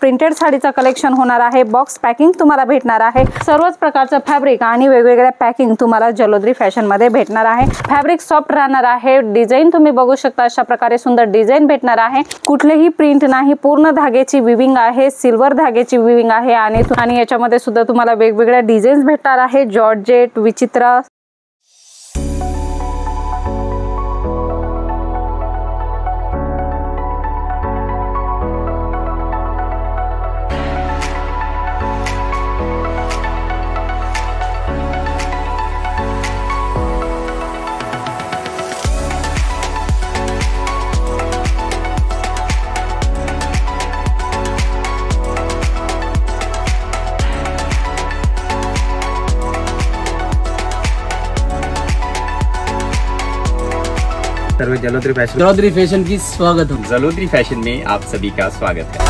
Printed साडीचा collection होणार आहे। बॉक्स पॅकिंग तुम्हाला भेटणार आहे। सर्वच प्रकारचं फॅब्रिक आणि वेगवेगळ्या पॅकिंग तुम्हाला जलोद्री फॅशन मध्ये भेटणार आहे। फॅब्रिक सॉफ्ट राहणार आहे। डिझाइन तुम्ही बघू शकता, अशा प्रकारे सुंदर डिझाइन भेटणार आहे। कुठलेही प्रिंट नाही, पूर्ण धाग्याची विविंग आहे, सिल्वर धाग्याची विविंग आहे आणि याच्यामध्ये सुद्धा तुम्हाला वेगवेगळ्या डिझाईन्स भेटणार आहे। जॉर्जेट, विचित्र, सर्व जलोद्री फैशन की स्वागत है। जलोद्री फैशन में आप सभी का स्वागत है।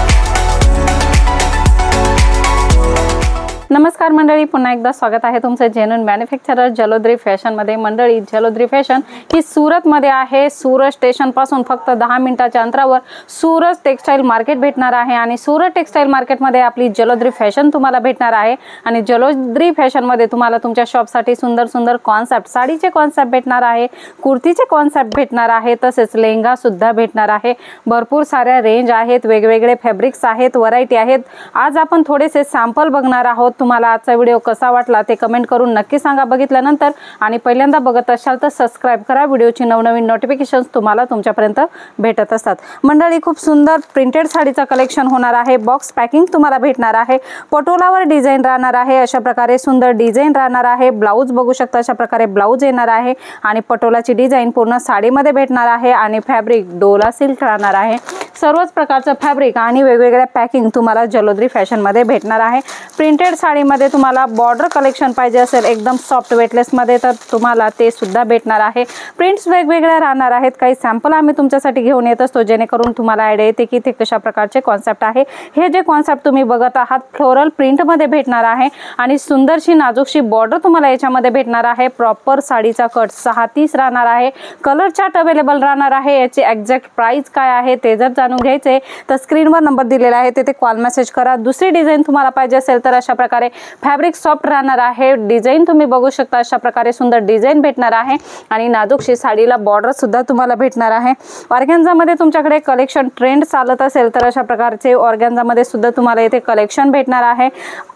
नमस्कार मंडळी, पुन्हा एकदा स्वागत आहे तुमचं जेन्युइन मॅन्युफॅक्चरर जलोद्री फॅशन मध्ये। मंडळी, जलोद्री फॅशन ही सूरत मध्ये आहे। सूरत स्टेशन पासून फक्त 10 मिनिटाच्या अंतरावर सूरत टेक्सटाईल मार्केट भेटणार आहे आणि सूरत टेक्सटाईल मार्केट मध्ये आपली जलोद्री फॅशन तुम्हाला भेटणार आहे। आणि जलोद्री फॅशन मध्ये तुम्हाला तुमच्या शॉप साठी सुंदर सुंदर कॉन्सेप्ट, साडीचे कॉन्सेप्ट भेटणार आहे, कुर्तीचे कॉन्सेप्ट भेटणार आहे, तसेच लेहंगा सुद्धा भेटणार आहे। भरपूर साऱ्या रेंज आहेत, वेगवेगळे फॅब्रिक्स आहेत, व्हरायटी आहेत। आज आपण थोडेसे सॅम्पल बघणार आहोत। तुम्हाला आजचा व्हिडिओ कसा वाटला ते कमेंट करून नक्की सांगा बघितल्यानंतर, आणि पहिल्यांदा बघत असाल तर सबस्क्राइब करा। व्हिडिओची नवनवीन नोटिफिकेशन्स तुम्हाला तुमच्यापर्यंत भेटत असतात। मंडळी, खूप सुंदर प्रिंटेड साडीचा कलेक्शन होणार आहे। बॉक्स पॅकिंग तुम्हाला भेटणार आहे। पटोलावर डिझाइन राहणार आहे, अशा प्रकारे सुंदर डिझाइन राहणार आहे। ब्लाउज बघू शकता, अशा प्रकारे ब्लाउज येणार आहे आणि पटोलाची डिझाइन पूर्ण साडीमध्ये भेटणार आहे आणि फॅब्रिक डोला सिल्क राहणार आहे। सर्वच प्रकारचं फॅब्रिक आणि वेगवेगळ्या पॅकिंग तुम्हाला जलोद्री फॅशन मध्ये भेटणार आहे। प्रिंटेड साडीमध्ये तुम्हाला बॉर्डर कलेक्शन पाहिजे असेल एकदम सॉफ्ट वेटलेस मध्ये, तर तुम्हाला ते सुद्धा भेटणार आहे। प्रिंट्स वेगवेगळ्या राहणार आहेत। काही सॅम्पल आम्ही तुमच्यासाठी घेऊन येत असतो, जेणेकरून तुम्हाला आयडिया येते की ते कशा प्रकारचे कॉन्सेप्ट आहे। हे जे कॉन्सेप्ट तुम्ही बघत आहात फ्लोरल प्रिंट मध्ये भेटणार आहे आणि सुंदरशी नाजूकशी बॉर्डर तुम्हाला याच्यामध्ये भेटणार आहे। प्रॉपर साडीचा कट 6:30 राहणार आहे। कलर चार्ट अवेलेबल राहणार आहे। याची एक्झॅक्ट प्राइस काय आहे ते जर जाणून घ्यायचे तर स्क्रीनवर नंबर दिलेला आहे, तिथे कॉल मेसेज करा। दुसरी डिझाइन तुम्हाला पाहिजे असेल तर अशा प्रकारे फॅब्रिक सॉफ्ट राहणार आहे। डिझाइन तुम्ही बघू शकता, अशा प्रकारे सुंदर डिझाइन भेटणार आहे आणि नाजूकशी साडीला बॉर्डर सुद्धा तुम्हाला भेटणार आहे। ऑर्गॅन्झा मध्ये तुमच्याकडे कलेक्शन ट्रेंड चालत असेल तर अशा प्रकारचे ऑर्गॅन्झा मध्ये सुद्धा तुम्हाला इथे कलेक्शन भेटणार आहे।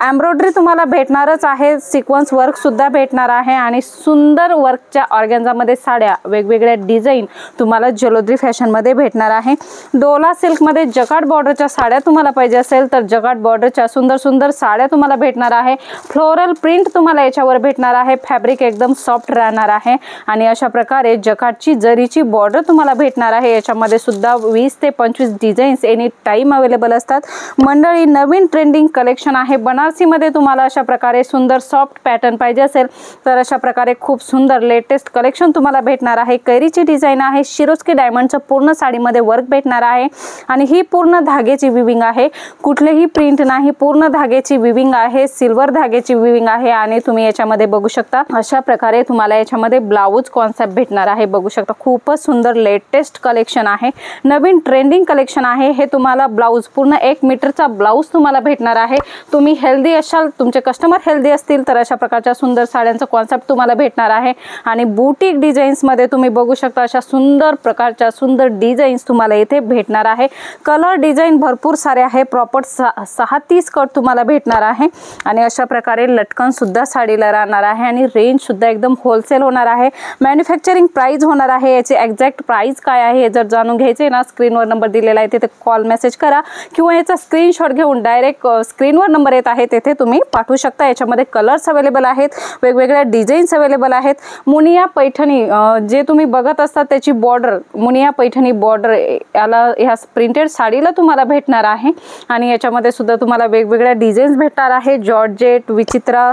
एम्ब्रॉयडरी तुम्हाला भेटणारच आहे, सिक्वेन्स वर्क सुद्धा भेटणार आहे आणि सुंदर वर्कच्या ऑर्गॅन्झा मध्ये साड्या वेगवेगळ्या डिझाइन तुम्हाला जलोद्री फॅशन मध्ये भेटणार आहे। डोला सिल्क मध्ये जकार्ड बॉर्डरच्या साड्या तुम्हाला पाहिजे असेल तर जकार्ड बॉर्डरच्या सुंदर सुंदर साड्या तुम्हाला भेटणार आहे। फ्लोरल प्रिंट तुम्हाला याच्यावर भेटणार आहे। फॅब्रिक एकदम सॉफ्ट राहणार आहे आणि अशा प्रकारे जकार्डची जरीची बॉर्डर तुम्हाला भेटणार आहे। याच्यामध्ये सुद्धा 20 ते 25 डिझाईन्स एनी टाइम अवेलेबल असतात। मंडळी, नवीन ट्रेंडिंग कलेक्शन आहे। बनारसी मध्ये तुम्हाला अशा प्रकारे सुंदर सॉफ्ट पॅटर्न पाहिजे असेल तर अशा प्रकारे खूप सुंदर लेटेस्ट कलेक्शन तुम्हाला भेटणार आहे। कैरीची डिझाइन आहे, शिरोस्की डायमंडचं पूर्ण साडीमध्ये वर्क भेटणार आहे आणि ही पूर्ण धाग्याची विविंग आहे। कुठलेही प्रिंट नाही, पूर्ण धाग्याची विविंग आहे, सिल्वर धाग्याची विविंग आहे आणि तुम्ही याच्यामध्ये बघू शकता अशा प्रकारे तुम्हाला याच्यामध्ये ब्लाउज कॉन्सेप्ट भेटणार आहे। बघू शकता, खूपच सुंदर लेटेस्ट कलेक्शन आहे, नवीन ट्रेंडिंग कलेक्शन आहे। हे तुम्हाला ब्लाउज पूर्ण 1 मीटरचा ब्लाउज तुम्हाला भेटणार आहे। तुम्ही हेल्दी असाल, तुमचे कस्टमर हेल्दी असतील तर अशा प्रकारच्या सुंदर साड्यांचा कॉन्सेप्ट तुम्हाला भेटणार आहे आणि बुटीक डिझाईन्स मध्ये तुम्ही बघू शकता अशा सुंदर प्रकारच्या सुंदर डिझाईन्स तुम्हाला इथे भेटणार आहे। कलर डिझाइन भरपूर सारे आहे। प्रॉपर 6:30 कट तुम्हाला भेटणार आहे आणि अशा प्रकारे लटकन सुद्धा साडीला राहणार आहे आणि रेंज सुद्धा एकदम होलसेल होणार आहे। मॅन्युफॅक्चरिंग प्राइस होणार आहे। याची एक्झॅक्ट प्राइस काय आहे हे जर जाणून घ्यायचे ना, स्क्रीनवर नंबर दिलेला आहे तिथे कॉल मेसेज करा किंवा याचा स्क्रीनशॉट घेऊन डायरेक्ट स्क्रीनवर नंबर येत आहे तेथे तुम्ही पाठवू शकता। याच्यामध्ये कलर्स अवेलेबल आहेत, वेगवेगळ्या डिझाईन्स अवेलेबल आहेत। मुनिया पैठणी जे तुम्ही बघत असतात त्याची बॉर्डर, मुनिया पैठणी बॉर्डर याला ह्या प्रिंटेड साडीला तुम्हाला भेटणार आहे आणि याच्यामध्ये सुद्धा तुम्हाला वेगवेगळ्या डिझाईन्स भेटणार आहे। जॉर्जेट, विचित्र,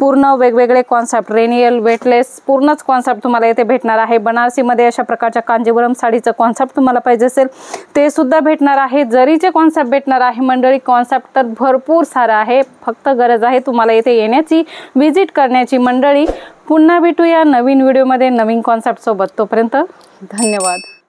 पूर्ण वेगवेगळे कॉन्सेप्ट, रेनियल, वेटलेस पूर्णच कॉन्सेप्ट तुम्हाला इथे भेटणार आहे। बनारसी मध्ये अशा प्रकारच्या कांजीवरम साडीचं कॉन्सेप्ट तुम्हाला पाहिजे असेल ते सुद्धा भेटणार आहे। जरीचे कॉन्सेप्ट भेटणार आहे। मंडळी, कॉन्सेप्ट तर भरपूर सारा आहे, फक्त गरज आहे तुम्हाला इथे येण्याची, विजिट करण्याची। मंडळी, पुन्हा भेटूया नवीन व्हिडिओमध्ये नवीन कॉन्सेप्ट सोबत। तोपर्यंत धन्यवाद।